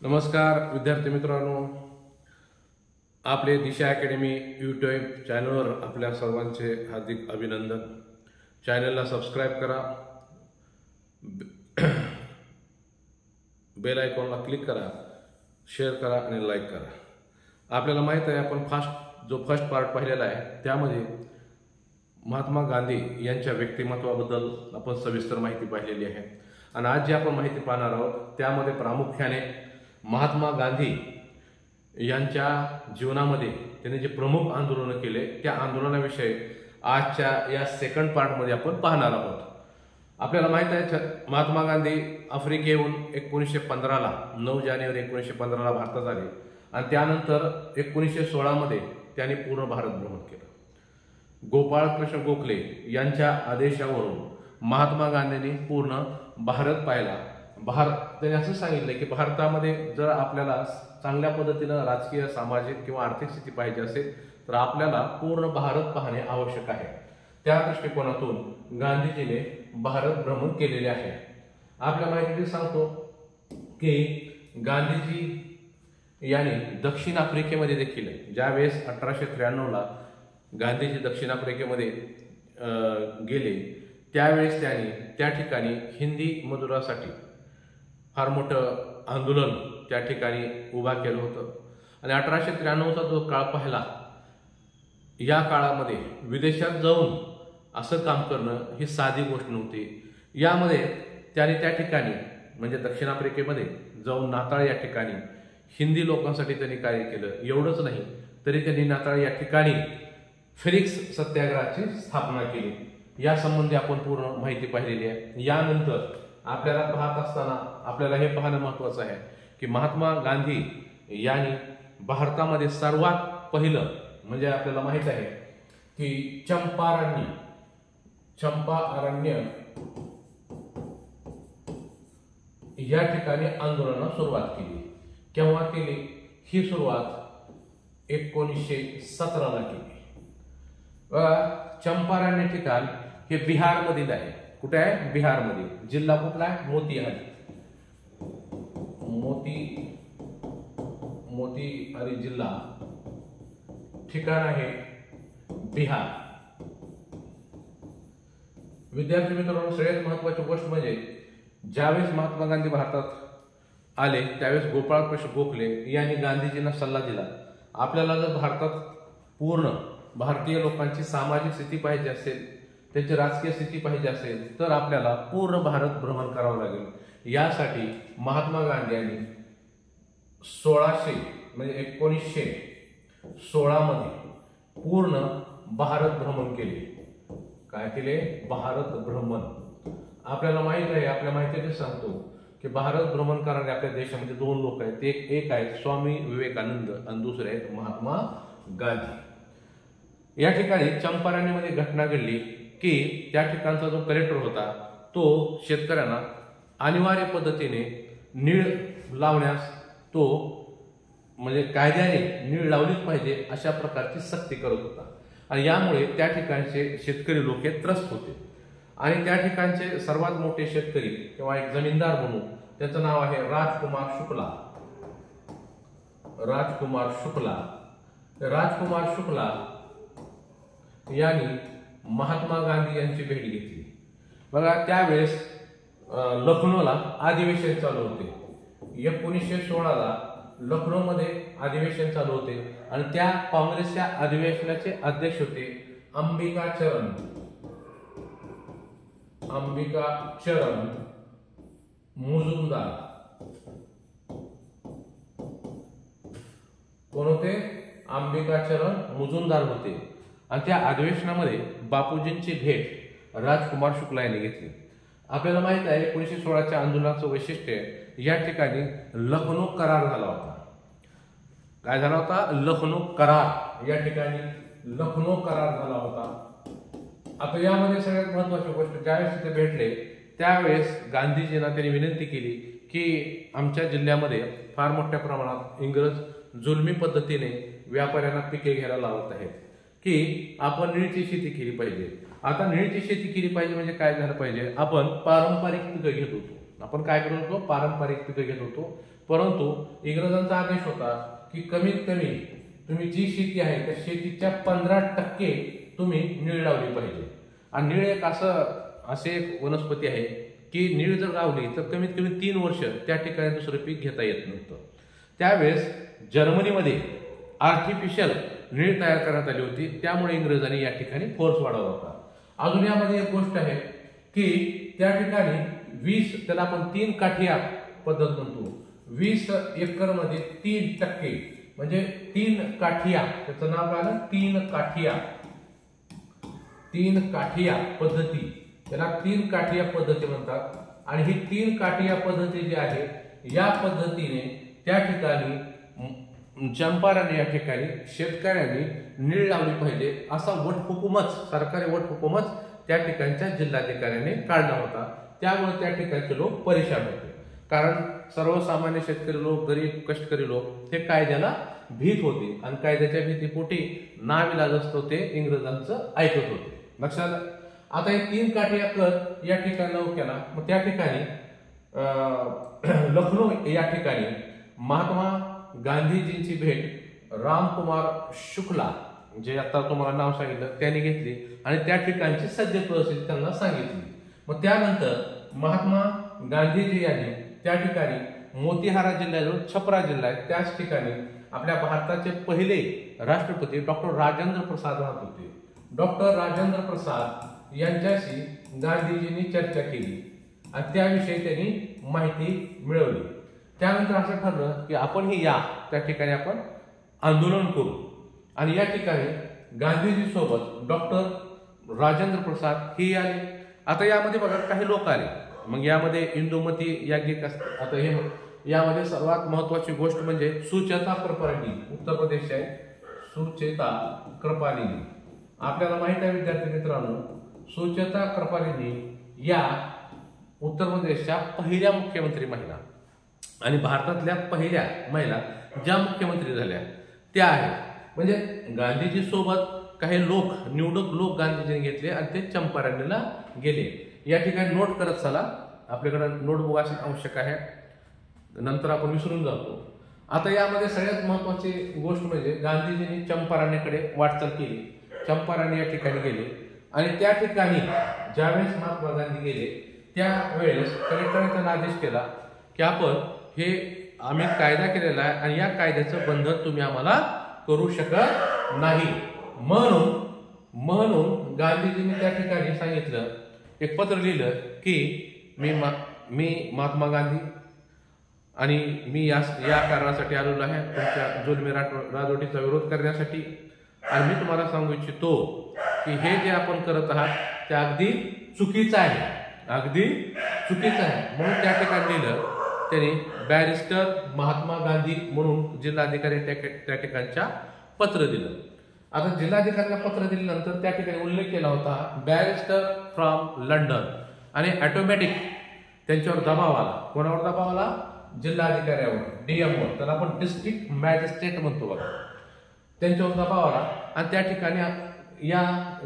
नमस्कार विद्यार्थी मित्रांनो, आपले दिशा अकॅडमी यूट्यूब चॅनलवर आपल्या सर्वांचे हार्दिक अभिनंदन। चॅनलला सबस्क्राइब करा, बेल आयकॉनला क्लिक करा, शेअर करा आणि लाईक करा। आपल्याला माहित आहे आपण फर्स्ट पार्ट पाहिलेला आहे, त्यामध्ये महात्मा गांधी यांच्या व्यक्तिमत्वाबद्दल आपण सविस्तर माहिती पाहिलेली आहे। आणि आज जी आपण माहिती पाहणार आहोत त्यामध्ये प्रामुख्याने महात्मा गांधी यांच्या जीवनामध्ये त्यांनी जे प्रमुख आंदोलन केले त्या आंदोलनाविषयी आजच्या या सेकंड पार्टमध्ये आपण पाहणार आहोत। आपल्याला माहित आहे महात्मा गांधी आफ्रिकेहून 1915ला 9 जानेवारी 1915ला भारतात आले आणि त्यानंतर 1916 मध्ये त्यांनी पूर्ण भारत भ्रमण केलं। गोपाळकृष्ण गोखले यांच्या आदेशावरून महात्मा गांधींनी पूर्ण भारत पाहिला। त्यांनी असं सांगितलं की भारतामध्ये जर आपल्याला चांगल्या पद्धतीनं राजकीय, सामाजिक किंवा आर्थिक स्थिती पाहिजे असेल तर आपल्याला पूर्ण भारत पाहणे आवश्यक आहे। त्या दृष्टिकोनातून गांधीजीने भारत भ्रमण केलेले आहे। आपल्या माहितीने सांगतो की गांधीजी यांनी दक्षिण आफ्रिकेमध्ये देखील ज्यावेळेस 1893ला गांधीजी दक्षिण आफ्रिकेमध्ये गेले त्यावेळेस त्यांनी त्या ठिकाणी हिंदी मजुरासाठी फार मोठं आंदोलन त्या ठिकाणी उभा केलं होतं। आणि 1893चा जो काळ पाहिला, या काळामध्ये विदेशात जाऊन असं काम करणं ही साधी गोष्ट नव्हती। यामध्ये त्यांनी त्या ठिकाणी म्हणजे दक्षिण आफ्रिकेमध्ये जाऊन नाताळ या ठिकाणी हिंदी लोकांसाठी त्यांनी कार्य केलं। एवढंच नाही तरी त्यांनी नाताळ या ठिकाणी फेरिक्स सत्याग्रहाची स्थापना केली। या संबंधी आपण पूर्ण माहिती पाहिलेली आहे। यानंतर आपल्याला पाहत असताना आपल्याला हे पाहणं महत्त्वाचं आहे की महात्मा गांधी यांनी भारतामध्ये सर्वात पहिलं म्हणजे आपल्याला माहित आहे की चंपा अरण्य या ठिकाणी आंदोलनाला सुरुवात केली। केव्हा केली? ही सुरुवात 1917ला केली। चंपारण्य ठिकाण हे बिहार मधील आहे। कुठे आहे? बिहार मध्ये। जिल्हा कुठला आहे? मोतीहारी। मोतीहारी जिल्हा, ठिकाण आहे बिहार। विद्यार्थी मित्रांनो, सगळ्यात महत्वाची गोष्ट म्हणजे ज्यावेळेस महात्मा गांधी भारतात आले त्यावेळेस गोपाळकृष्ण गोखले यांनी गांधीजींना सल्ला दिला, आपल्याला जर भारतात पूर्ण भारतीय लोकांची सामाजिक स्थिती पाहिजे असेल, त्यांची राजकीय स्थिती पाहिजे असेल तर आपल्याला पूर्ण भारत भ्रमण करावं लागेल। यासाठी महात्मा गांधी यांनी 1916 मध्ये पूर्ण भारत भ्रमण केले। काय केले? भारत भ्रमण। आपल्याला माहित आहे, आपल्या माहितीने सांगतो की भारत भ्रमण करणारे आपल्या देशामध्ये 2 लोक आहेत। एक आहेत स्वामी विवेकानंद आणि दुसरे आहेत महात्मा गांधी। या ठिकाणी चंपारण्यमध्ये घटना घडली की त्या ठिकाणचा जो कलेक्टर होता तो शेतकऱ्यांना अनिवार्य पद्धतीने नीळ लावण्यास तो म्हणजे कायद्याने नीळ लावलीच पाहिजे अशा प्रकारची सक्ती करत होता। आणि यामुळे त्या ठिकाणचे शेतकरी लोक त्रस्त होते। आणि त्या ठिकाणचे सर्वात मोठे शेतकरी किंवा एक जमीनदार म्हणून त्याचं नाव आहे राजकुमार शुक्ला यांनी महात्मा गांधी यांची भेट घेतली। बघा, त्यावेळेस लखनौला अधिवेशन चालू होते। 1916ला लखनौमध्ये अधिवेशन चालू होते आणि त्या काँग्रेसच्या अधिवेशनाचे अध्यक्ष होते अंबिका चरण मुजुमदार। कोण होते? अंबिका चरण मुजुमदार होते। आणि त्या अधिवेशनामध्ये बापूजींची भेट राजकुमार शुक्ला यांनी घेतली। आपल्याला माहित आहे 1916च्या आंदोलनाचं वैशिष्ट्य या ठिकाणी लखनौ करार झाला होता। काय झाला होता? लखनौ करार। या ठिकाणी लखनौ करार झाला होता। आता यामध्ये सगळ्यात महत्वाची गोष्ट, ज्यावेळेस ते भेटले त्यावेळेस गांधीजींना त्यांनी विनंती केली की आमच्या जिल्ह्यामध्ये फार मोठ्या प्रमाणात इंग्रज जुलमी पद्धतीने व्यापाऱ्यांना पिके घ्यायला लावत आहेत की आपण नीळची शेती केली पाहिजे। आता नीळची शेती केली पाहिजे म्हणजे काय झालं पाहिजे? आपण पारंपरिक पिकं घेत होतो। आपण काय करत होतो? पारंपरिक पिकं घेत होतो। परंतु इंग्रजांचा आदेश होता की कमीत कमी तुम्ही जी शेती आहे त्या शेतीच्या 15% तुम्ही नीळ लावली पाहिजे. आणि नीळ एक असे एक वनस्पती आहे की नीळ जर लावली तर कमीत कमी 3 वर्ष त्या ठिकाणी दुसरं पीक घेता येत नव्हतं. त्यावेळेस जर्मनीमध्ये आर्टिफिशियल नीळ तयार करण्यात आली होती, त्यामुळे इंग्रजांनी या ठिकाणी फोर्स वाढवला होता. अजून यामध्ये एक गोष्ट आहे की त्या ठिकाणी 20 त्याला आपण 3 काठिया पद्धत म्हणतो. 20 एकर मध्ये 3% म्हणजे 3 काठिया, त्याचं नाव काय आलं 3 काठिया. 3 काठिया पद्धती, त्याला 3 काठिया पद्धती म्हणतात. आणि ही 3 काठिया पद्धती जी आहे या पद्धतीने त्या ठिकाणी चंपारणे या ठिकाणी शेतकऱ्यांनी नीळ लावली पाहिजे असा वटहुकूमच, सरकारी वटहुकूमच त्या ठिकाणच्या जिल्हाधिकाऱ्यांनी काढला होता. त्यामुळे त्या ठिकाणचे लोक परेशान होते, कारण सर्वसामान्य शेतकरी लोक, गरीब कष्टकरी लोक हे कायद्याला भीत होते आणि कायद्याच्या भीतीपोटी नाविलाज असतो ते इंग्रजांचं ऐकत होते. लक्षात. आता हे 3 काठिया कर या ठिकाणी लावू केला. मग त्या ठिकाणी लखनौ या ठिकाणी महात्मा गांधीजींची भेट रामकुमार शुक्ला, जे आता तुम्हाला नाव सांगितलं, त्यांनी घेतली आणि त्या ठिकाणची सद्य परिस्थिती त्यांना सांगितली. मग त्यानंतर महात्मा गांधीजी यांनी त्या ठिकाणी मोतीहारा जिल्ह्याजवळ छपरा जिल्हा आहे त्याच ठिकाणी आपल्या भारताचे पहिले राष्ट्रपती डॉक्टर राजेंद्र प्रसाद राहत होते. डॉक्टर राजेंद्र प्रसाद यांच्याशी गांधीजींनी चर्चा केली आणि त्याविषयी त्यांनी माहिती मिळवली. त्यानंतर असं ठरलं की आपण त्या ठिकाणी आपण आंदोलन करू. आणि या ठिकाणी गांधीजी सोबत डॉक्टर राजेंद्र प्रसाद हे आले. आता यामध्ये बघा काही लोक आले. मग यामध्ये इंदुमती याज्ञिक आता हे यामध्ये सर्वात महत्वाची गोष्ट म्हणजे सुचेता कृपालिनी, उत्तर प्रदेश आहे, सुचेता कृपालिनी. आपल्याला माहित आहे विद्यार्थी मित्रांनो, सुचेता कृपालिनी या उत्तर प्रदेशच्या पहिल्या मुख्यमंत्री महिला आणि भारतातल्या पहिल्या महिला ज्या मुख्यमंत्री झाल्या त्या आहेत. म्हणजे गांधीजी सोबत काही लोक, निवडक लोक गांधीजींनी घेतले आणि ते चंपारणीला गेले. या ठिकाणी नोट करत चला, आपल्याकडे नोटबुक असणे आवश्यक आहे, नंतर आपण विसरून जातो. आता यामध्ये सगळ्यात महत्वाची गोष्ट म्हणजे गांधीजींनी चंपारणीकडे वाटचाल केली. चंपारणी या ठिकाणी गेले आणि त्या ठिकाणी ज्यावेळेस महात्मा गांधी गेले त्यावेळेस कलेक्टरने त्यांना आदेश केला की आपण आम्ही कायदा केलेला आहे आणि या कायद्याचं बंधन तुम्ही आम्हाला करू शकत नाही. म्हणून गांधीजींनी त्या ठिकाणी सांगितलं, एक पत्र लिहिलं की मी महात्मा गांधी आणि मी या कारणासाठी आलेलो आहे, तुमच्या जुलमी राजवटीचा विरोध करण्यासाठी. आणि मी तुम्हाला सांगू इच्छितो की हे जे आपण करत आहात ते अगदी चुकीचं आहे, अगदी चुकीचं आहे. म्हणून त्या ठिकाणी लिहिलं त्यांनी बॅरिस्टर महात्मा गांधी म्हणून जिल्हाधिकारी त्या ठिकाणच्या पत्र दिलं. आता जिल्हाधिकाऱ्यांना पत्र दिल्यानंतर त्या ठिकाणी उल्लेख केला होता बॅरिस्टर फ्रॉम लंडन आणि ऑटोमॅटिक त्यांच्यावर दबाव आला. कोणावर दबाव आला? जिल्हाधिकाऱ्यावर, डीएमवर, त्याला आपण डिस्ट्रिक्ट मॅजिस्ट्रेट म्हणतो बघा, त्यांच्यावर दबाव आला आणि त्या ठिकाणी या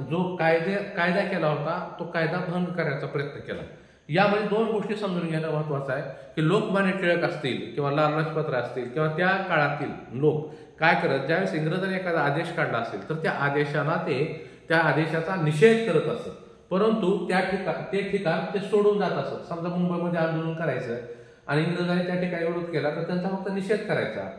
जो कायदा केला होता तो कायदा भंग करण्याचा प्रयत्न केला. यामध्ये 2 गोष्टी समजून घेणं महत्वाचं आहे की लोकमान्य टिळक असतील किंवा लाल लजपत राय असतील किंवा त्या काळातील लोक काय करत, ज्यावेळेस इंग्रजांनी एखादा आदेश काढला असेल तर त्या आदेशाचा निषेध करत असत, परंतु ते ठिकाण ते सोडून जात असत. समजा मुंबईमध्ये आंदोलन करायचं आणि इंग्रजांनी त्या ठिकाणी विरोध केला तर त्यांचा फक्त निषेध करायचा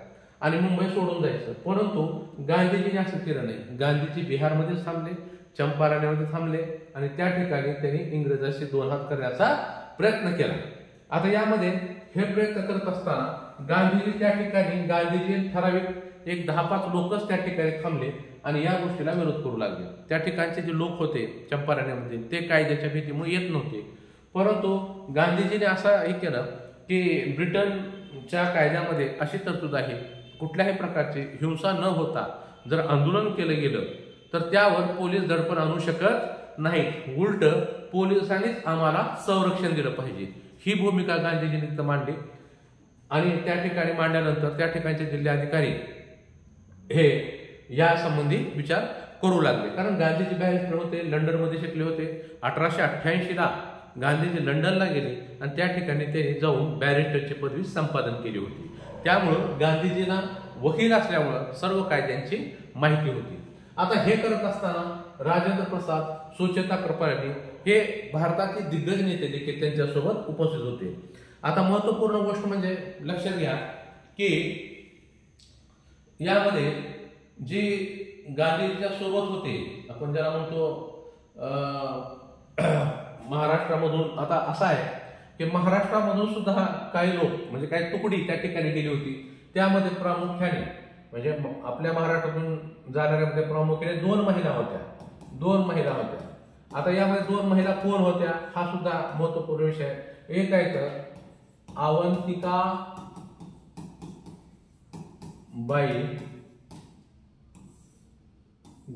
आणि मुंबई सोडून जायचं. परंतु गांधीजींनी असं केलं नाही. गांधीजी बिहारमध्येच थांबले, चंपारणीमध्ये थांबले आणि त्या ठिकाणी त्यांनी इंग्रजांशी 2 हात करण्याचा प्रयत्न केला. आता यामध्ये हे प्रयत्न करत असताना गांधीजी त्या ठिकाणी ठराविक एक 10-5 लोकच त्या ठिकाणी थांबले आणि या गोष्टीला विरोध करू लागले. त्या ठिकाणचे जे लोक होते चंपारण्यामध्ये ते कायद्याच्या भीतीमुळे येत नव्हते. परंतु गांधीजीने असं हे केलं की ब्रिटनच्या कायद्यामध्ये अशी तरतूद आहे, कुठल्याही प्रकारची हिंसा न होता जर आंदोलन केलं गेलं तर त्यावर पोलीस दडपण आणू शकत नाहीत, उलट पोलिसांनीच आम्हाला संरक्षण दिलं पाहिजे. ही भूमिका गांधीजींनी तिथं मांडली आणि त्या ठिकाणी मांडल्यानंतर त्या ठिकाणचे जिल्हाधिकारी हे या संबंधी विचार करू लागले. कारण गांधीजी बॅरिस्टर होते, लंडनमध्ये शिकले होते. 1888ला गांधीजी लंडनला गेले आणि त्या ठिकाणी त्यांनी जाऊन बॅरिस्टरची पदवी संपादन केली होती. त्यामुळं गांधीजींना वकील असल्यामुळं सर्व कायद्यांची माहिती होती. आता हे करत असताना राजेंद्र प्रसाद, सुचेता कृपलानी हे भारताचे दिग्गज नेते देखील त्यांच्यासोबत उपस्थित होते. आता महत्वपूर्ण गोष्ट म्हणजे लक्षात घ्या की यामध्ये जी गांधीजीच्या सोबत होते, आपण ज्याला म्हणतो महाराष्ट्रामधून, आता असं आहे की महाराष्ट्रामधून सुद्धा काही लोक म्हणजे काही तुकडी त्या ठिकाणी गेली होती. त्यामध्ये प्रामुख्याने म्हणजे आपल्या महाराष्ट्रातून जाणाऱ्यामध्ये प्रामुख्याने 2 महिला होत्या. 2 महिला होत्या. आता यामध्ये 2 महिला कोण होत्या हा सुद्धा महत्वपूर्ण विषय आहे. एक आहे तर अवंतिका बाई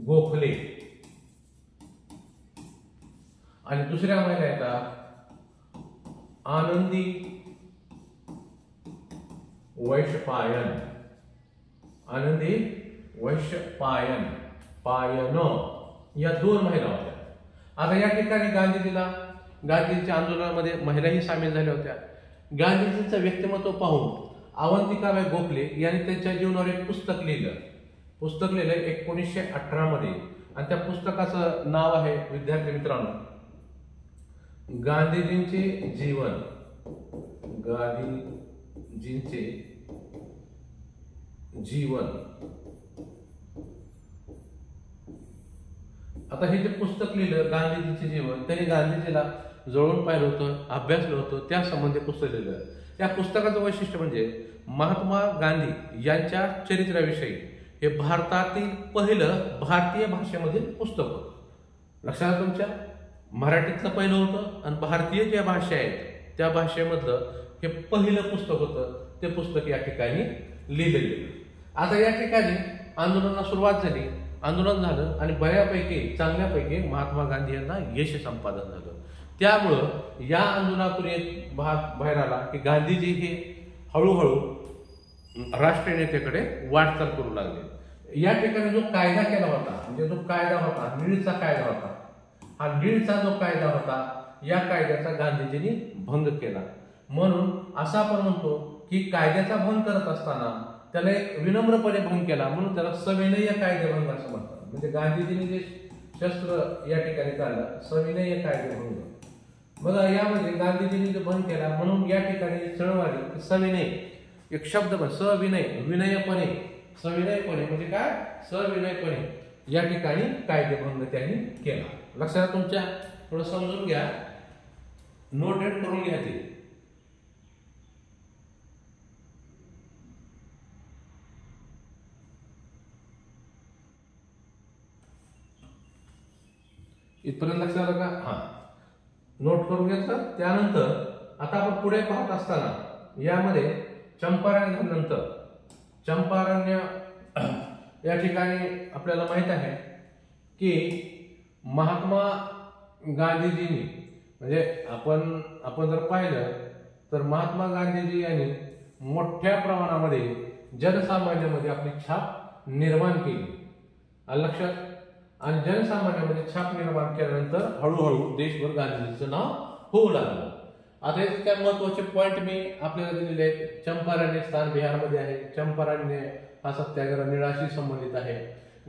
गोखले आणि दुसऱ्या महिला येतात आनंदी वैशंपायन. आनंदी वैशंपायन या 2 महिला होत्या. आता या ठिकाणी गांधीजीच्या आंदोलनामध्ये महिलाही सामील झाल्या होत्या. गांधीजींचं व्यक्तिमत्व पाहून अवंतिकाबाई गोखले यांनी त्यांच्या जीवनावर एक पुस्तक लिहिलं 1918 मध्ये, आणि त्या पुस्तकाचं नाव आहे, विद्यार्थी मित्रांनो, गांधीजींचे जीवन. गांधीजींचे जीवन. आता हे जे पुस्तक लिहिलं गांधीजींचे जीवन, त्यांनी गांधीजीला जवळून पाहिलं होतं, अभ्यासलं होतं, त्या संबंधी पुस्तक लिहिलं. त्या पुस्तकाचं वैशिष्ट्य म्हणजे महात्मा गांधी यांच्या चरित्राविषयी हे भारतातील पहिलं भारतीय भाषेमधील पुस्तक होतं. लक्षात तुमच्या, मराठीतलं पहिलं होतं आणि भारतीय ज्या भाषा आहेत त्या भाषेमधलं हे पहिलं पुस्तक होतं. ते पुस्तक या ठिकाणी लिहिलेलं. आता या ठिकाणी आंदोलनाला सुरुवात झाली, आंदोलन झालं आणि बऱ्यापैकी चांगल्यापैकी महात्मा गांधी यांना यश संपादन झालं. त्यामुळं या आंदोलनातून एक भाग बाहेर आला की गांधीजी हे हळूहळू राष्ट्रीय नेत्याकडे वाटचाल करू लागले. या ठिकाणी जो कायदा केला होता, म्हणजे जो कायदा होता, नीळचा कायदा होता, हा नीळचा जो कायदा होता, या कायद्याचा गांधीजींनी भंग केला. म्हणून असं आपण म्हणतो की कायद्याचा भंग करत असताना त्याला एक विनम्रपणे भंग केला, म्हणून त्याला सविनय कायदेभंग असं म्हणतात. म्हणजे गांधीजींनी जे शस्त्र या ठिकाणी काढलं, सविनय कायदेभंग. बघा, यामध्ये गांधीजींनी जो भंग केला म्हणून या ठिकाणी चळवळी सविनय, एक शब्द सविनय, विनयपणे, सविनयपणे म्हणजे काय, सविनयपणे या ठिकाणी कायदेभंग त्यांनी केला. लक्षात तुमच्या, थोडं समजून घ्या, नोटेड करून घ्या ते. इथपर्यंत लक्षात आलं का? हा, नोट करून घेतलं. त्यानंतर आता आपण पुढे पाहत असताना यामध्ये चंपारण नंतर चंपारण्य या ठिकाणी आपल्याला माहित आहे की महात्मा गांधीजींनी, म्हणजे आपण जर पाहिलं तर महात्मा गांधीजी यांनी मोठ्या प्रमाणामध्ये जनसामान्यामध्ये आपली छाप निर्माण केली. लक्षात, आणि जनसामान्यामध्ये छाप निर्माण केल्यानंतर हळूहळू देशभर गांधीजीचं नाव होऊ लागलं. आता त्या महत्वाचे पॉइंट मी आपल्याला दिलेले आहेत. चंपारण्य स्थान बिहारमध्ये आहे. चंपारण्य हा सत्याग्रह निळाशी संबंधित आहे.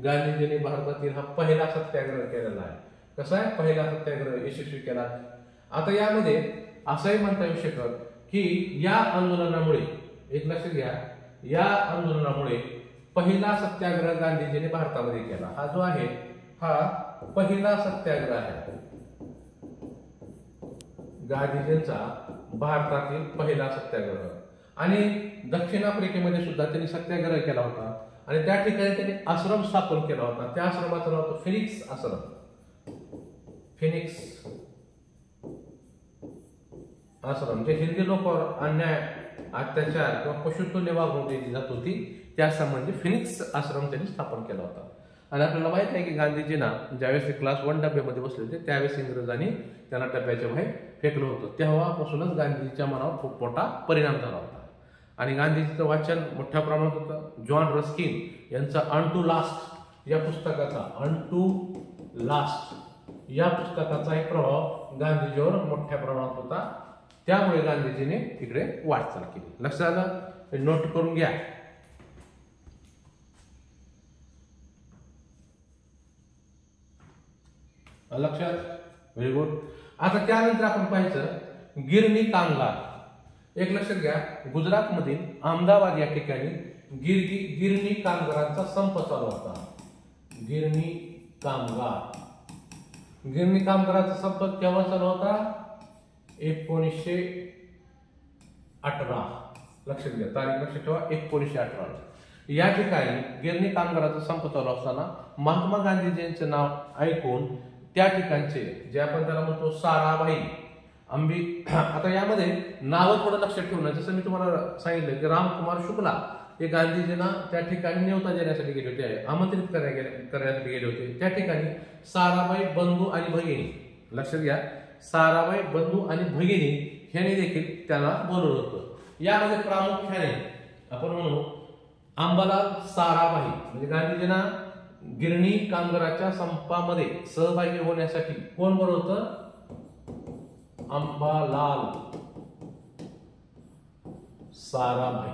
गांधीजींनी भारतातील हा पहिला सत्याग्रह केलेला आहे. कसा आहे, पहिला सत्याग्रह यशस्वी केला. आता यामध्ये असंही म्हणता येऊ शकत की या आंदोलनामुळे, एक लक्षात घ्या, या आंदोलनामुळे पहिला सत्याग्रह गांधीजींनी भारतामध्ये केला. हा जो आहे हा पहिला सत्याग्रह आहे, गांधीजींचा भारतातील पहिला सत्याग्रह. आणि दक्षिण आफ्रिकेमध्ये सुद्धा त्यांनी सत्याग्रह केला होता आणि त्या ठिकाणी त्यांनी आश्रम स्थापन केला होता. त्या आश्रमाचं नाव होतं फिनिक्स आश्रम. फिनिक्स आश्रम, जे हिंदी लोकांवर अन्याय, अत्याचार किंवा पशुतुल्य वागणूक दिली जात होती त्यासंबंधी फिनिक्स आश्रम त्यांनी स्थापन केला होता. आणि आपल्याला माहित आहे की गांधीजींना ज्यावेळेस ते क्लास 1 डब्यामध्ये बसले होते त्यावेळेस इंग्रजांनी त्यांना डब्याच्या बाहेर फेकलं होतं. तेव्हापासूनच गांधीजीच्या मनावर खूप मोठा परिणाम झाला होता. आणि गांधीजीचं वाचन मोठ्या प्रमाणात होतं. जॉन रस्किन यांचा अन टू लास्ट या पुस्तकाचा, अन टू लास्ट या पुस्तकाचाही प्रभाव गांधीजीवर मोठ्या प्रमाणात होता, त्यामुळे गांधीजीने इकडे वाटचाल केली. लक्षात आलं? नोट करून घ्या. लक्षात? Very good. आता त्यानंतर आपण पाहायचं गिरणी कामगार. एक लक्षात घ्या, गुजरातमधील अहमदाबाद या ठिकाणी गिरणी कामगारांचा संप चालू होता. गिरणी कामगारांचा संप केव्हा चालू होता? 1918. लक्षात घ्या, तारीख लक्षात ठेवा, 1918. या ठिकाणी गिरणी कामगारांचा संप चालू असताना महात्मा गांधीजींचे नाव ऐकून त्या ठिकाणचे जे आपण त्याला म्हणतो साराभाई अंबी. आता यामध्ये नावं थोडं लक्षात ठेवणं, जसं मी तुम्हाला सांगितलं की रामकुमार शुक्ला हे गांधीजींना त्या ठिकाणी न्योता देण्यासाठी गेले होते, आमंत्रित करण्यासाठी गेले होते. त्या ठिकाणी साराबाई बंधू आणि भगिनी, लक्षात घ्या, साराबाई बंधू आणि भगिनी ह्यांनी देखील त्याला बोलवलं होतं. यामध्ये प्रामुख्याने आपण म्हणू अंबालाल साराभाई म्हणजे गांधीजींना गिरणी कामगाराच्या संपामध्ये सहभागी होण्यासाठी कोण बोलवतं? अंबालाल साराभाई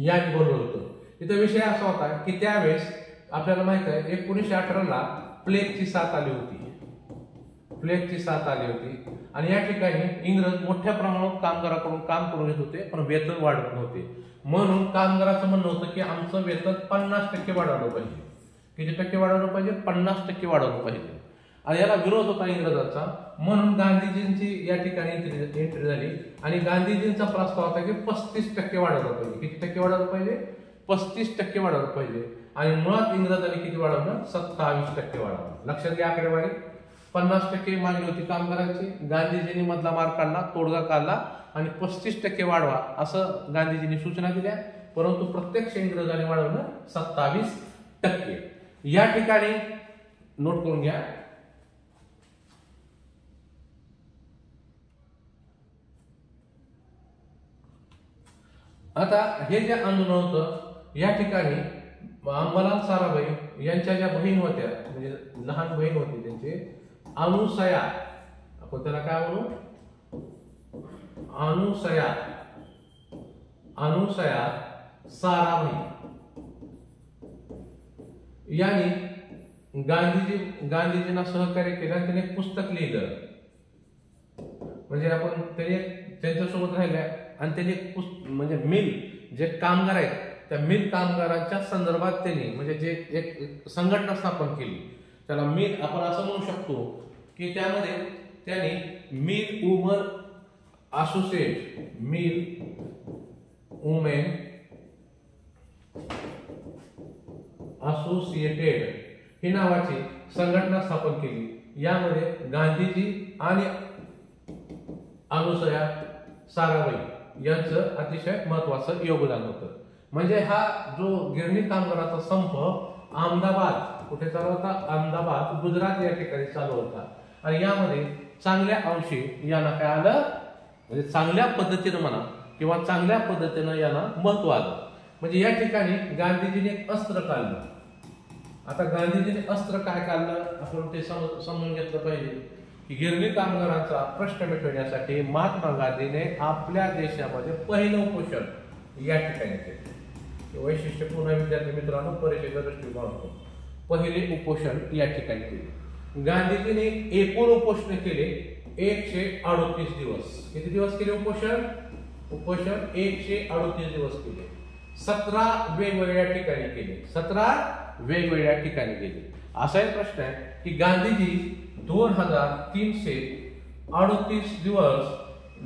यांनी बोलवलं होतं. इथं विषय असा होता की त्यावेळेस आपल्याला माहित आहे 1918ला प्लेगची साथ आली होती. आणि या ठिकाणी इंग्रज मोठ्या प्रमाणात कामगाराकडून काम करून घेत होते, पण वेतन वाढवत नव्हते. म्हणून कामगाराचं म्हणणं होतं की आमचं वेतन 50% वाढवलं पाहिजे. किती टक्के वाढवलं पाहिजे? 50% वाढवलं पाहिजे. आणि याला विरोध होता इंग्रजांचा. म्हणून गांधीजींची या ठिकाणी एंट्री झाली आणि गांधीजींचा प्रस्ताव होता की 35% वाढवलं पाहिजे. किती टक्के वाढवलं पाहिजे? 35% वाढवलं पाहिजे. आणि मुळात इंग्रजांनी किती वाढवलं? 27% वाढवलं. लक्षात घ्या आकडेवारी. 50% मागणी होती कामगारांची, गांधीजींनी मधला मार्ग काढला, तोडगा काढला आणि 35% वाढवा असं गांधीजींनी सूचना दिल्या, परंतु प्रत्यक्ष इंग्रजांनी वाढवलं 27%. या ठिकाणी नोट करून घ्या. आता हे जे आंदोलन होतं या ठिकाणी अंबालाल साराभाई यांच्या ज्या बहीण होत्या, म्हणजे लहान बहीण होती त्यांची अनुसया, आपण त्याला काय म्हणू? अनुसया साराभाई यांनी गांधीजींना सहकार्य केलं आणि त्याने एक पुस्तक लिहिलं. म्हणजे आपण त्याने त्यांच्यासोबत राहिल्या आणि त्यांनी म्हणजे मिल जे कामगार आहेत त्या मिल कामगारांच्या संदर्भात त्यांनी म्हणजे जे एक संघटना स्थापन केली, त्याला मिल आपण असं म्हणू शकतो की त्यामध्ये त्यांनी मिल वुमन असोसिएटेड ही नावाची संघटना स्थापन केली. यामध्ये गांधीजी आणि अनुसया साराभाई यांचं अतिशय महत्वाचं योगदान होतं. म्हणजे हा जो गिरणी कामगाराचा संप अहमदाबाद कुठे चालू होता? अहमदाबाद गुजरात या ठिकाणी चालू होता. आणि यामध्ये चांगल्या अंशी यांना काय आलं? म्हणजे चांगल्या पद्धतीनं म्हणा किंवा चांगल्या पद्धतीनं यांना महत्व आलं. म्हणजे या ठिकाणी गांधीजीने एक अस्त्र काढलं. आता गांधीजीने अस्त्र काय काढलं आपण ते समजून घेतलं पाहिजे की गिरणी कामगारांचा प्रश्न मिटवण्यासाठी महात्मा गांधीने आपल्या देशामध्ये पहिलं उपोषण या ठिकाणी केलं. वैशिष्ट्यपूर्ण विद्यार्थी मित्रांनो परीक्षेचा दृष्टिकोन होतो. पहिले उपोषण या ठिकाणी केले. गांधीजीने एकूण उपोषण केले 138 दिवस. किती दिवस केले उपोषण? 138 दिवस केले. 17 वेगवेगळ्या ठिकाणी केले. 17 वेगवेगळ्या ठिकाणी केले. असा एक प्रश्न आहे की गांधीजी 2338 दिवस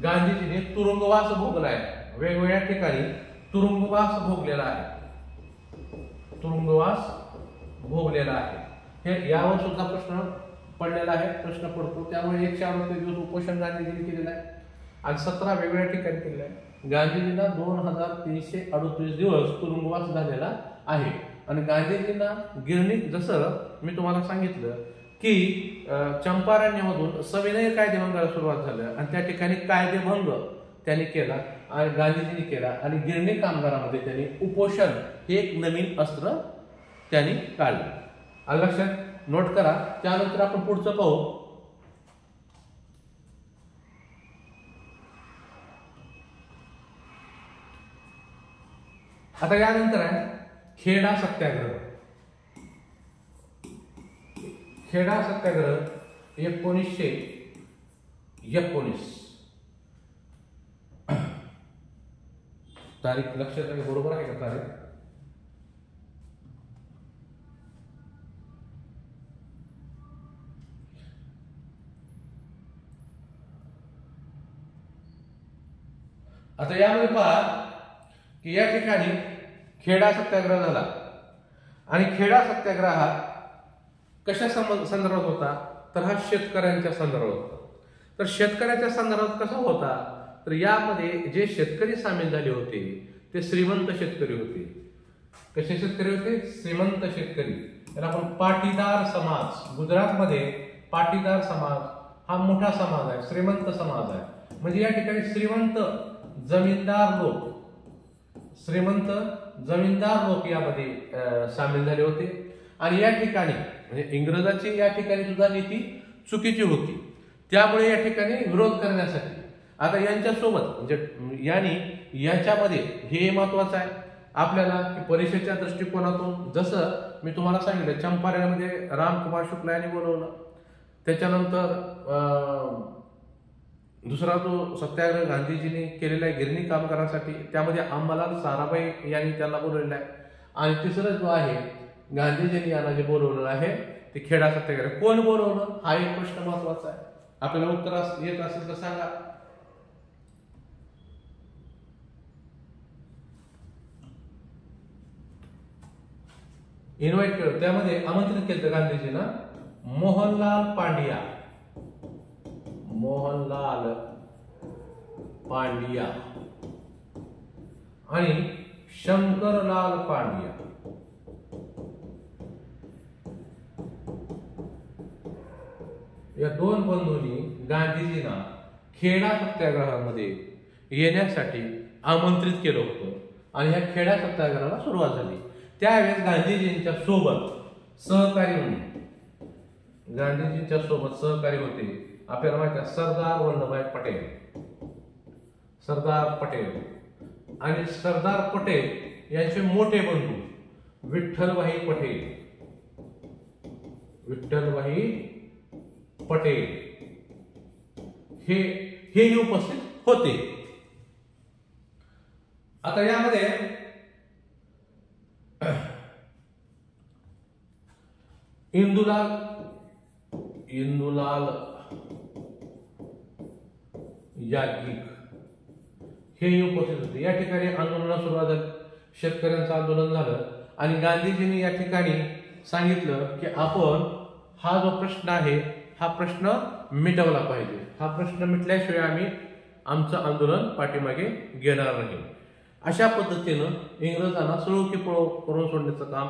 गांधीजीने तुरुंगवास भोगलाय. वेगवेगळ्या ठिकाणी तुरुंगवास भोगलेला आहे. हे यावर सुद्धा प्रश्न पडलेला आहे, प्रश्न पडतो. त्यामुळे 138 दिवस उपोषण गांधीजींनी केलेलं आहे आणि 17 वेगवेगळ्या ठिकाणी केलेलं आहे. गांधीजींना 2338 दिवस तुरुंगवास झालेला आहे. आणि गांधीजींना गिरणी, जसं मी तुम्हाला सांगितलं की चंपारण्यमधून सविनय कायदेभंगाला सुरुवात झालं आणि त्या ठिकाणी कायदेभंग त्यांनी केला आणि गांधीजींनी केला आणि गिरणी कामगारांमध्ये त्यांनी उपोषण हे एक नवीन अस्त्र त्यांनी काढलं. लक्षात नोट करा, त्यानंतर आपण पुढचं पाहू. आता यानंतर आहे खेडा सत्याग्रह. खेडा सत्याग्रह 1919. तारीख लक्षात आहे, बरोबर आहे का तारीख? आता यामध्ये पहा की या ठिकाणी खेडा सत्याग्रह झाला आणि खेडा सत्याग्रह हा कशा संदर्भात होता, तर हा शेतकऱ्यांच्या संदर्भात होता. तर शेतकऱ्याच्या संदर्भात कसा होता, तर यामध्ये जे शेतकरी सामील झाले होते ते श्रीमंत शेतकरी होते. कसे शेतकरी होते? श्रीमंत शेतकरी. त्याला आपण पाटीदार समाज, गुजरातमध्ये पाटीदार समाज हा मोठा समाज आहे, श्रीमंत समाज आहे. म्हणजे या ठिकाणी श्रीमंत जमीनदार लोक यामध्ये सामील झाले होते. आणि या ठिकाणी म्हणजे इंग्रजाची या ठिकाणी सुद्धा नीती चुकीची होती, त्यामुळे या ठिकाणी विरोध करण्यासाठी आता यांच्यासोबत म्हणजे याच्यामध्ये हे महत्वाचं आहे आपल्याला की परीक्षेच्या दृष्टिकोनातून. जसं मी तुम्हाला सांगितलं, चंपारणमध्ये रामकुमार शुक्ला यांनी बोलवलं. त्याच्यानंतर दुसरा जो सत्याग्रह गांधीजींनी केलेला आहे गिरणी कामगारांसाठी, त्यामध्ये अंबालाल साराभाई यांनी त्यांना बोलवलेलं आहे. आणि तिसरं जो आहे गांधीजींनी यांना जे बोलवलं आहे ते खेडा सत्याग्रह. कोण बोलवलं हा एक प्रश्न महत्वाचा आहे. आपल्याला उत्तर येत असेल तर सांगा. इन्व्हाइट केलं, त्यामध्ये आमंत्रित केलं गांधीजींना मोहनलाल पांड्या आणि शंकरलाल पांड्या. या दोन बंधूंनी गांधीजींना खेडा सत्याग्रहामध्ये येण्यासाठी आमंत्रित केलं होतं आणि या खेडा सत्याग्रहाला सुरुवात झाली. त्यावेळेस गांधीजींच्या सोबत सहकारी होते आपल्याला माहिती आहे सरदार वल्लभभाई पटेल. सरदार पटेल यांचे मोठे बंधू विठ्ठलभाई पटेल हे उपस्थित होते. आता यामध्ये इंदुलाल याज्ञिक हे उपस्थित होते. या ठिकाणी आंदोलनाला सुरुवात झाली, शेतकऱ्यांचं आंदोलन झालं आणि गांधीजींनी या ठिकाणी सांगितलं की आपण हा जो प्रश्न आहे हा प्रश्न मिटवला पाहिजे. हा प्रश्न मिटल्याशिवाय आम्ही आमचं आंदोलन पाठीमागे घेणार नाही. अशा पद्धतीनं इंग्रजांना सुळुकी करून सोडण्याचं काम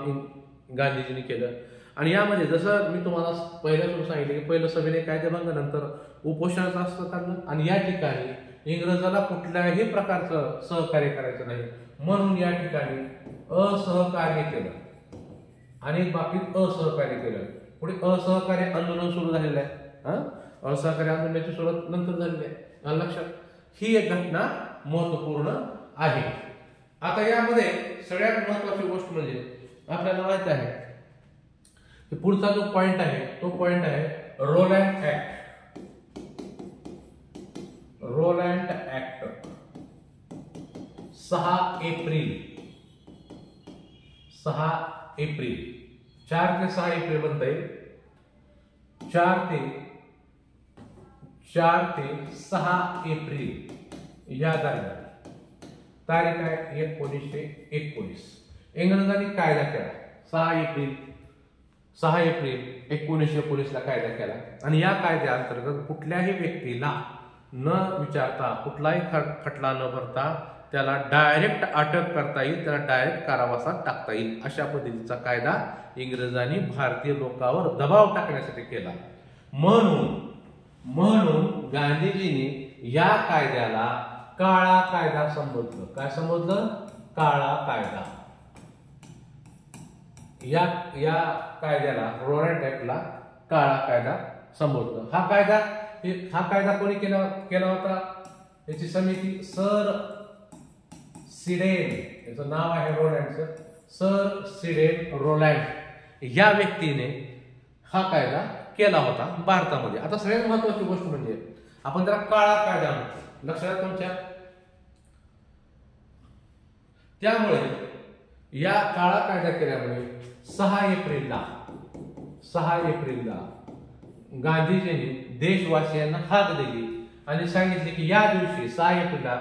गांधीजींनी केलं. आणि यामध्ये जसं मी तुम्हाला पहिल्यापासून सांगितलं की पहिलं सविनय कायदेभंग, नंतर उपोषणाचं अस्त्र काढलं आणि या ठिकाणी इंग्रजाला कुठल्याही प्रकारचं सहकार्य करायचं नाही म्हणून या ठिकाणी असहकार्य केलं आणि बाबतीत असहकार्य केलं. पुढे असहकार्य आंदोलन सुरू झालेलं आहे. असहकार्य आंदोलनाची सुरुवात नंतर झालेली आहे. लक्षात, ही एक घटना महत्वपूर्ण आहे. आता यामध्ये सगळ्यात महत्वाची गोष्ट म्हणजे आपल्याला माहित आहे की पुढचा जो पॉइंट आहे तो पॉइंट आहे रोलँड ऍक्ट 6 एप्रिल 4 ते 6 एप्रिल बनता येईल. 4 ते 6 एप्रिल या दरम्यान तारीख आहे 1919. इंग्रजांनी कायदा केला 6 एप्रिल 1919 ला कायदा केला आणि या कायद्याअंतर्गत कुठल्याही व्यक्तीला न विचारता कुठलाही खटला न भरता त्याला डायरेक्ट अटक करता येईल, त्याला डायरेक्ट कारावासात टाकता येईल. अशा पद्धतीचा कायदा इंग्रजांनी भारतीय लोकांवर दबाव टाकण्यासाठी केला. म्हणून गांधीजींनी या कायद्याला काळा कायदा संबोधलं. काय संबोधलं? काळा कायदा. या या कायद्याला रोलँड ऍक्टला काळा कायदा संबोधलं. हा कायदा कोणी केला होता? याची समिती सर सिडेन, याचं नाव आहे रोलँडचं, सर सिडेन रोलँड या व्यक्तीने हा कायदा केला होता भारतामध्ये. आता सगळ्यात महत्वाची गोष्ट म्हणजे आपण त्याला काळा कायदा म्हणतो, लक्षात तुमच्या. त्यामुळे या काळा कायदा केल्यामुळे 6 एप्रिलला गांधीजींनी देशवासियांना हाक दिली आणि सांगितले की या दिवशी 6 एप्रिलला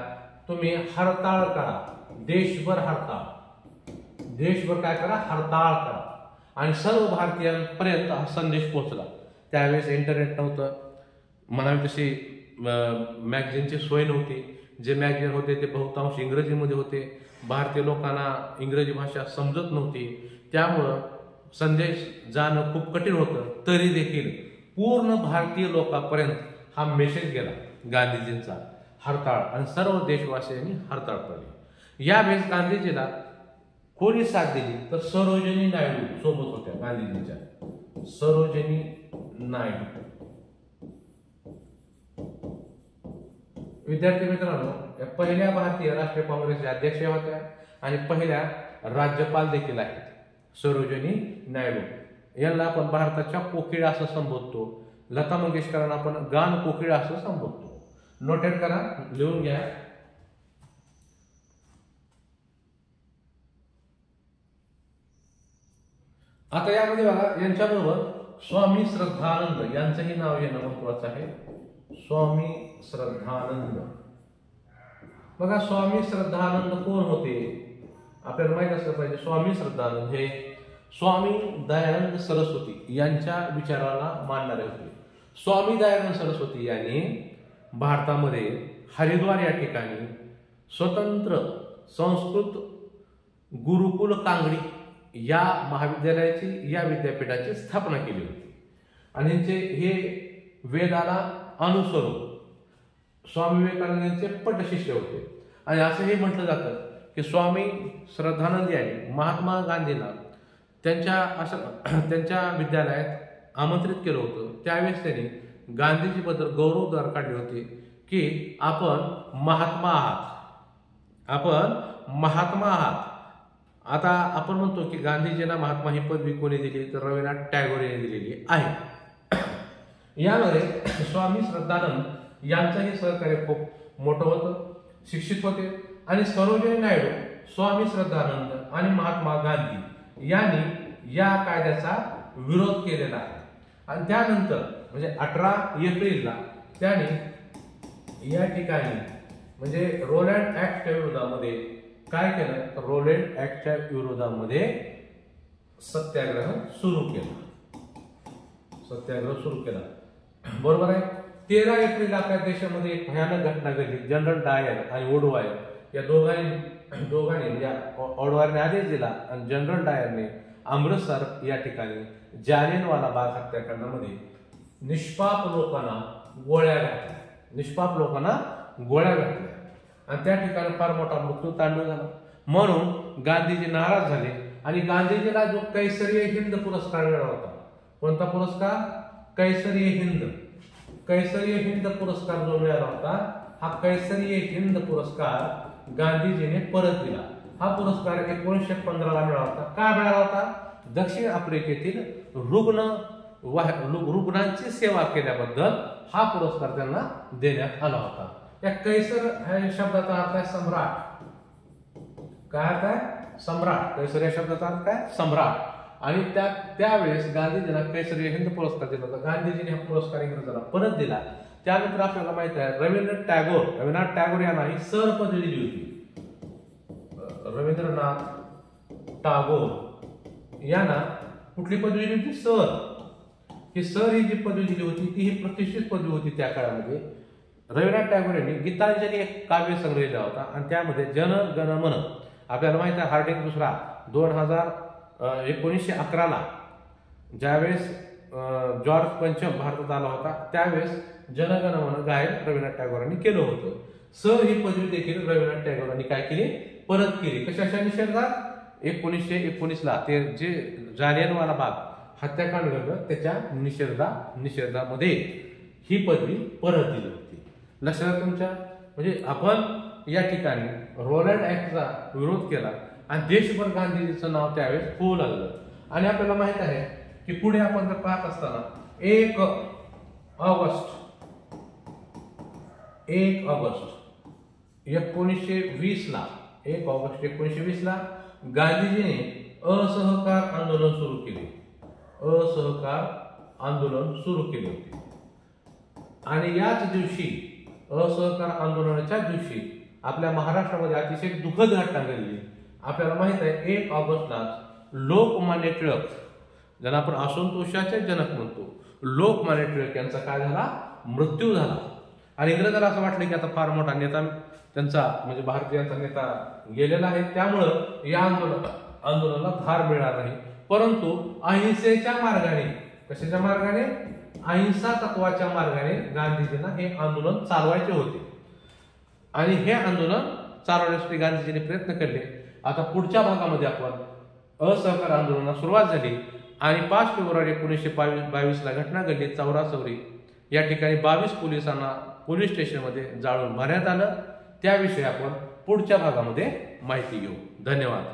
तुम्ही हरताळ करा, देशभर काय करा, हरताळ करा. आणि सर्व भारतीयांपर्यंत हा संदेश पोहोचला. त्यावेळेस इंटरनेट नव्हतं, म्हणावी तशी मॅगझिनची सोय नव्हती. जे मॅगझिन होते ते बहुतांश इंग्रजीमध्ये होते. भारतीय लोकांना इंग्रजी भाषा समजत नव्हती, त्यामुळं संदेश जाणं खूप कठीण होतं. तरी देखील पूर्ण भारतीय लोकांपर्यंत हा मेसेज गेला गांधीजींचा, हरताळ, आणि सर्व देशवासियांनी हरताळ पडली. यावेळेस गांधीजीला कोणी साथ दिली तर सरोजिनी नायडू सोबत होत्या गांधीजींच्या. सरोजिनी नायडू. विद्यार्थी मित्रांनो, या पहिल्या भारतीय राष्ट्रीय काँग्रेसच्या अध्यक्ष होत्या आणि पहिल्या राज्यपाल देखील आहेत सरोजिनी नायडू. यांना आपण भारताच्या कोकिळा असं संबोधतो. लता मंगेशकरांना आपण गान कोकिळा असं संबोधतो. नोटेट करा, लिहून घ्या. आता यामध्ये बघा, यांच्याबरोबर स्वामी श्रद्धानंद यांचंही नाव येणं महत्वाचं आहे. स्वामी श्रद्धानंद. बघा, स्वामी श्रद्धानंद कोण होते आपल्याला माहित असलं पाहिजे. स्वामी श्रद्धानंद हे स्वामी दयानंद सरस्वती यांच्या विचाराला मानणारे होते. स्वामी दयानंद सरस्वती यांनी भारतामध्ये हरिद्वार या ठिकाणी स्वतंत्र संस्कृत गुरुकुल कांगडी या महाविद्यालयाची, या विद्यापीठाची स्थापना केली होती. आणि हे वेदाला अनुसरून स्वामी विवेकानंद यांचे पटशिष्य होते. आणि असंही म्हटलं जातं की स्वामी श्रद्धानंद यांनी महात्मा गांधींना त्यांच्या विद्यालयात आमंत्रित केलं होतं. त्यावेळेस त्यांनी गांधीजीबद्दल गौरवोद्गार काढले होते की आपण महात्मा आहात. आता आपण म्हणतो की गांधीजींना महात्मा ही पदवी कोणी दिली तर रवींद्रनाथ टागोर यांनी दिलेली आहे. यामध्ये स्वामी श्रद्धानंद यांचंही सहकार्य खूप मोठं होतं, शिक्षित होते. आणि सरोजिनी नायडू, स्वामी श्रद्धानंद आणि महात्मा गांधी यांनी या कायद्याचा विरोध केलेला आहे. आणि त्यानंतर म्हणजे 18 एप्रिलला त्यांनी या ठिकाणी म्हणजे रोलँड ऍक्टच्या विरोधामध्ये काय केलं तर रोलँड ऍक्टच्या विरोधामध्ये सत्याग्रह सुरू केला. बरोबर आहे. 13 एप्रिल आपल्या देशामध्ये एक भयानक घटना घडली. जनरल डायर आणि ओडवायर या दोघांनी म्हणजे ओडवायरने आदेश दिला आणि जनरल डायरने अमृतसर या ठिकाणी जालियनवाला बाग हत्याकांडामध्ये निष्पाप लोकांना गोळ्या घातल्या आणि त्या ठिकाणी फार मोठा मृत्यूतांडव झाला. म्हणून गांधीजी नाराज झाले आणि गांधीजीला जो कैसरीय हिंद पुरस्कार मिळाला होता, कोणता पुरस्कार? कैसरीय हिंद पुरस्कार जो मिळाला होता, हा कैसरीय हिंद पुरस्कार गांधीजीने परत दिला. हा पुरस्कार 1915ला मिळाला होता. का मिळाला होता? दक्षिण आफ्रिकेतील रुग्णांची सेवा केल्याबद्दल हा पुरस्कार त्यांना देण्यात आला होता. या कैसर ह्या शब्दाचा अर्थ आहे सम्राट. काय अर्थ आहे? सम्राट. कैसर या शब्दाचा अर्थ काय? सम्राट. आणि त्यावेळेस गांधीजींना कैसरीय हिंद पुरस्कार दिला होता. गांधीजींनी हा पुरस्कार इंग्रजांना परत दिला. त्यानंतर आपल्याला माहित आहे रवींद्रनाथ टागोर यांना ही सर पदवी दिली होती. रवींद्रनाथ टागोर यांना कुठली पदवी दिली होती? सर. ही जी पदवी दिली होती ती ही प्रतिष्ठित पदवी होती त्या काळामध्ये. रवींद्रनाथ टागोर यांनी गीतांजली एक काव्य संग्रह लिहिला होता आणि त्यामध्ये जन गण मन, आपल्याला माहित आहे हार्डिंग दुसरा 1911ला ज्यावेळेस जॉर्ज पंचम भारतात आला होता त्यावेळेस जनगण मन गायन रवींद्रनाथ टागोरांनी केलं होतं. सर ही पदवी देखील रवींद्रनाथ टागोरांनी काय केली? परत केली. कशाच्या निषेधात? 1919ला ते जे जालियनवाला बाग हत्याकांड घडलं त्याच्या निषेधामध्ये ही पदवी परत दिली होती. लक्षात तुमच्या. म्हणजे आपण या ठिकाणी रोलँड ऍक्टचा विरोध केला आणि देशभर गांधीजीचं नाव त्यावेळेस होऊ लागलं. आणि आपल्याला माहित आहे की पुढे आपण जर पाहत असताना 1 ऑगस्ट 1920 ला 1 ऑगस्ट 1920 ला गांधीजीने असहकार आंदोलन सुरू केले. असहकार आंदोलन सुरू केले होते. आणि याच दिवशी असहकार आंदोलनाच्या दिवशी आपल्या महाराष्ट्रामध्ये अतिशय दुःखद घटना घडली. आपल्याला माहित आहे 1 ऑगस्टला लोकमान्य टिळक, ज्यांना आपण असंतोषाचे जनक म्हणतो, लोकमान्य टिळक यांचा काय झाला, मृत्यू झाला. आणि इंग्रजाला असं वाटलं की आता फार मोठा नेता त्यांचा म्हणजे भारतीयांचा नेता गेलेला आहे, त्यामुळं या आंदोलनाला धार मिळणार नाही. परंतु अहिंसेच्या मार्गाने, कशाच्या मार्गाने, अहिंसा तत्वाच्या मार्गाने गांधीजींना हे आंदोलन चालवायचे होते. आणि हे आंदोलन चालवण्यासाठी गांधीजींनी प्रयत्न केले. आता पुढच्या भागामध्ये आपण असहकार आंदोलनाला सुरुवात झाली आणि 5 फेब्रुवारी 1922 ला घटना घडली. चौराचौरी या ठिकाणी 22 पोलिसांना पोलीस स्टेशनमध्ये जाळून मारण्यात आलं. त्याविषयी आपण पुढच्या भागामध्ये माहिती घेऊ. धन्यवाद.